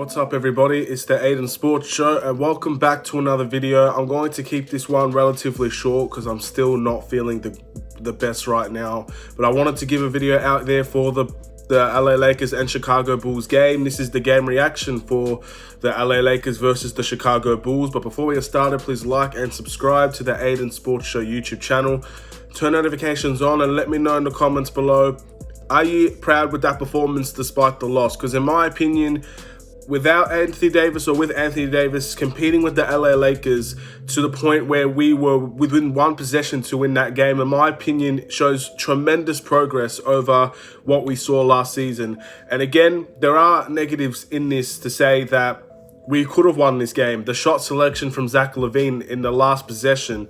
what's up everybody? It's the Aidan Sports Show and welcome back to another video. I'm going to keep this one relatively short because I'm still not feeling the best right now. But I wanted to give a video out there for the LA Lakers and Chicago Bulls game. This is the game reaction for the LA Lakers versus the Chicago Bulls. But before we get started, please like and subscribe to the Aidan Sports Show YouTube channel. Turn notifications on and let me know in the comments below. Are you proud with that performance despite the loss? Because in my opinion, without Anthony Davis or with Anthony Davis competing with the LA Lakers to the point where we were within one possession to win that game, in my opinion, shows tremendous progress over what we saw last season. And again, there are negatives in this to say that we could have won this game. The shot selection from Zach LaVine in the last possession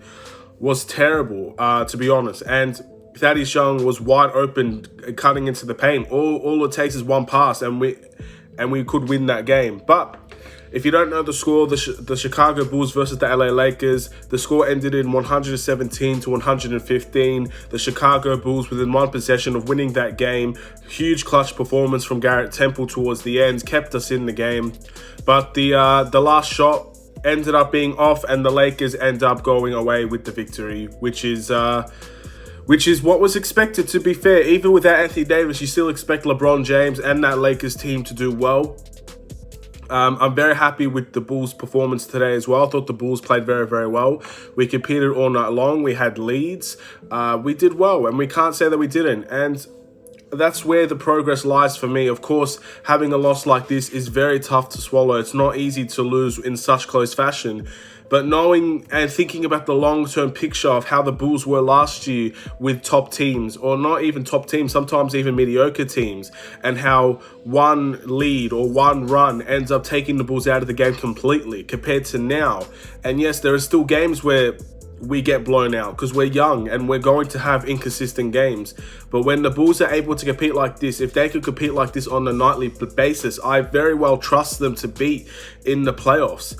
was terrible, to be honest. And Thaddeus Young was wide open, cutting into the paint. All it takes is one pass, and we could win that game. But if you don't know the score, the Chicago Bulls versus the LA Lakers, the score ended in 117 to 115. The Chicago Bulls within one possession of winning that game. Huge clutch performance from Garrett Temple towards the end, kept us in the game. But the last shot ended up being off, and the Lakers end up going away with the victory, which is what was expected, to be fair. Even without Anthony Davis, you still expect LeBron James and that Lakers team to do well. I'm very happy with the Bulls' performance today as well. I thought the Bulls played very, very well. We competed all night long. We had leads. We did well, and we can't say that we didn't. And that's where the progress lies for me. Of course, having a loss like this is very tough to swallow. It's not easy to lose in such close fashion. But knowing and thinking about the long-term picture of how the Bulls were last year with top teams, or not even top teams, sometimes even mediocre teams, and how one lead or one run ends up taking the Bulls out of the game completely compared to now. And yes, there are still games where we get blown out because we're young and we're going to have inconsistent games. But when the Bulls are able to compete like this, if they could compete like this on a nightly basis, I very well trust them to beat in the playoffs.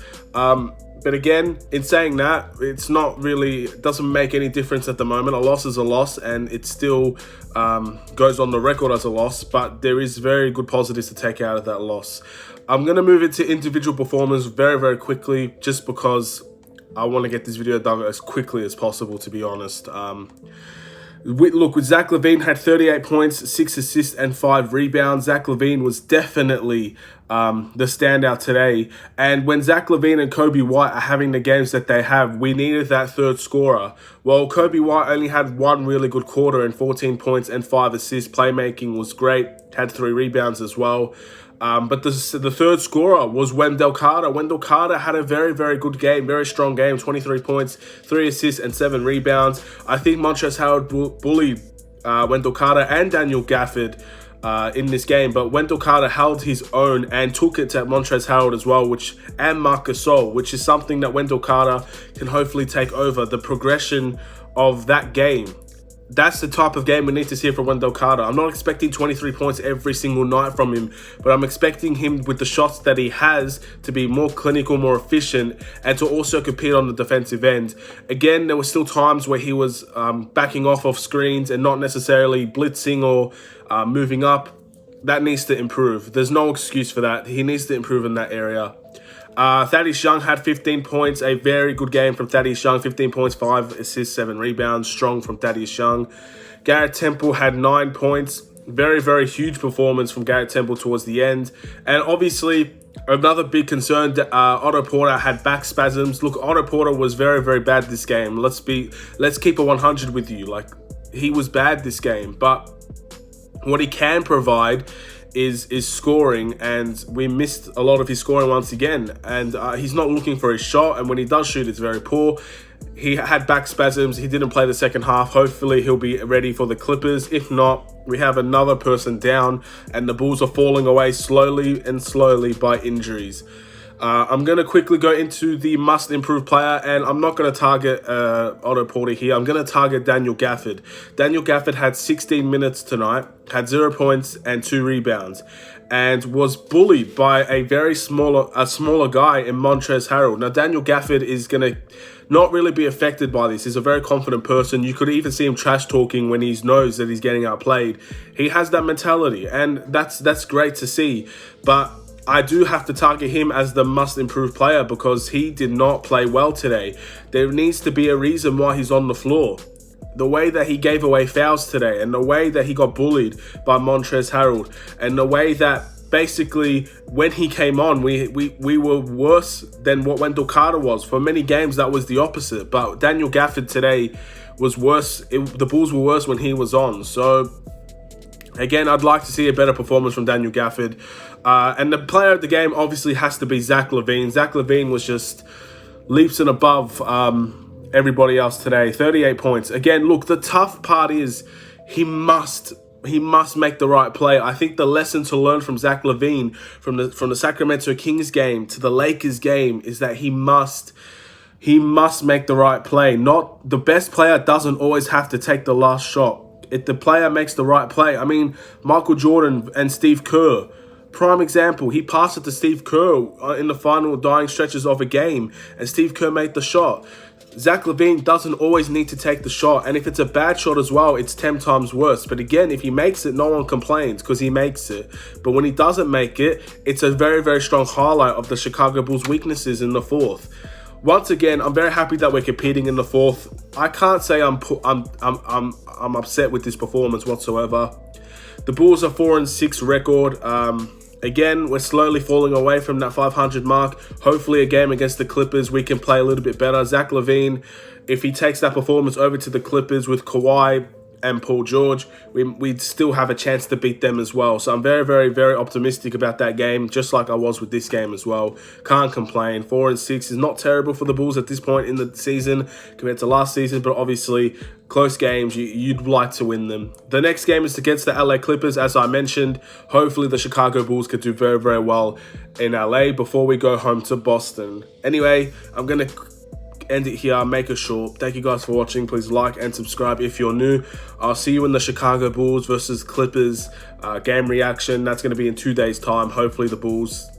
But again, in saying that, it doesn't make any difference at the moment. A loss is a loss, and it still goes on the record as a loss, but there is very good positives to take out of that loss. I'm going to move into individual performance very, very quickly, just because I want to get this video done as quickly as possible, to be honest. With Zach LaVine had 38 points, 6 assists, and 5 rebounds. Zach LaVine was definitely the standout today. And when Zach LaVine and Kobe White are having the games that they have, we needed that third scorer. Well, Kobe White only had one really good quarter and 14 points and 5 assists. Playmaking was great, had 3 rebounds as well. But the third scorer was Wendell Carter. Wendell Carter had a very, very good game, very strong game, 23 points, 3 assists, and 7 rebounds. I think Montrezl Harrell bullied Wendell Carter and Daniel Gafford in this game, but Wendell Carter held his own and took it to Montrezl Harrell as well, and Marc Gasol, which is something that Wendell Carter can hopefully take over, the progression of that game. That's the type of game we need to see from Wendell Carter. I'm not expecting 23 points every single night from him, but I'm expecting him, with the shots that he has, to be more clinical, more efficient, and to also compete on the defensive end. Again, there were still times where he was backing off screens and not necessarily blitzing or moving up. That needs to improve. There's no excuse for that. He needs to improve in that area. Thaddeus Young had 15 points, a very good game from Thaddeus Young, 15 points, 5 assists, 7 rebounds, strong from Thaddeus Young. Garrett Temple had 9 points, very, very huge performance from Garrett Temple towards the end. And obviously, another big concern, Otto Porter had back spasms. Look, Otto Porter was very, very bad this game. Let's keep a 100 with you. Like, he was bad this game, but what he can provide is scoring, and we missed a lot of his scoring once again. And he's not looking for his shot, and when he does shoot, it's very poor. He had back spasms. He didn't play the second half. Hopefully he'll be ready for the Clippers. If not, we have another person down, and the Bulls are falling away slowly by injuries. I'm going to quickly go into the must-improve player, and I'm not going to target Otto Porter here. I'm going to target Daniel Gafford. Daniel Gafford had 16 minutes tonight, had 0 points and 2 rebounds, and was bullied by a smaller guy in Montrezl Harrell. Now, Daniel Gafford is going to not really be affected by this. He's a very confident person. You could even see him trash talking when he knows that he's getting outplayed. He has that mentality, and that's great to see. But I do have to target him as the must-improve player because he did not play well today. There needs to be a reason why he's on the floor. The way that he gave away fouls today, and the way that he got bullied by Montrezl Harrell, and the way that basically when he came on, we were worse than what Wendell Carter was. For many games, that was the opposite. But Daniel Gafford today was worse. The Bulls were worse when he was on. So again, I'd like to see a better performance from Daniel Gafford. And the player of the game obviously has to be Zach LaVine. Zach LaVine was just leaps and above everybody else today. 38 points. Again, look, the tough part is he must make the right play. I think the lesson to learn from Zach LaVine from the Sacramento Kings game to the Lakers game is that he must make the right play. Not the best player doesn't always have to take the last shot. If the player makes the right play, I mean, Michael Jordan and Steve Kerr, prime example. He passed it to Steve Kerr in the final dying stretches of a game, and Steve Kerr made the shot. Zach LaVine doesn't always need to take the shot, and if it's a bad shot as well, it's 10 times worse. But again, if he makes it, no one complains because he makes it. But when he doesn't make it, it's a very, very strong highlight of the Chicago Bulls' weaknesses in the fourth. Once again, I'm very happy that we're competing in the fourth. I can't say I'm upset with this performance whatsoever. The Bulls are 4-6 record. Again, we're slowly falling away from that 500 mark. Hopefully a game against the Clippers, we can play a little bit better. Zach LaVine, if he takes that performance over to the Clippers with Kawhi and Paul George, we'd still have a chance to beat them as well. So I'm very, very, very optimistic about that game, just like I was with this game as well. Can't complain. 4-6 is not terrible for the Bulls at this point in the season compared to last season, but obviously close games, you'd like to win them. The next game is against the LA Clippers, as I mentioned. Hopefully the Chicago Bulls could do very, very well in LA before we go home to Boston. Anyway, I'm going to end it here, make it short. Thank you guys for watching. Please like and subscribe if you're new. I'll see you in the Chicago Bulls versus Clippers game reaction. That's going to be in 2 days' time. Hopefully the Bulls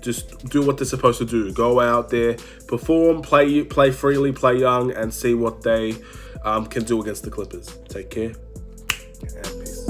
just do what they're supposed to do. Go out there, perform, play freely, play young, and see what they can do against the Clippers. Take care and peace.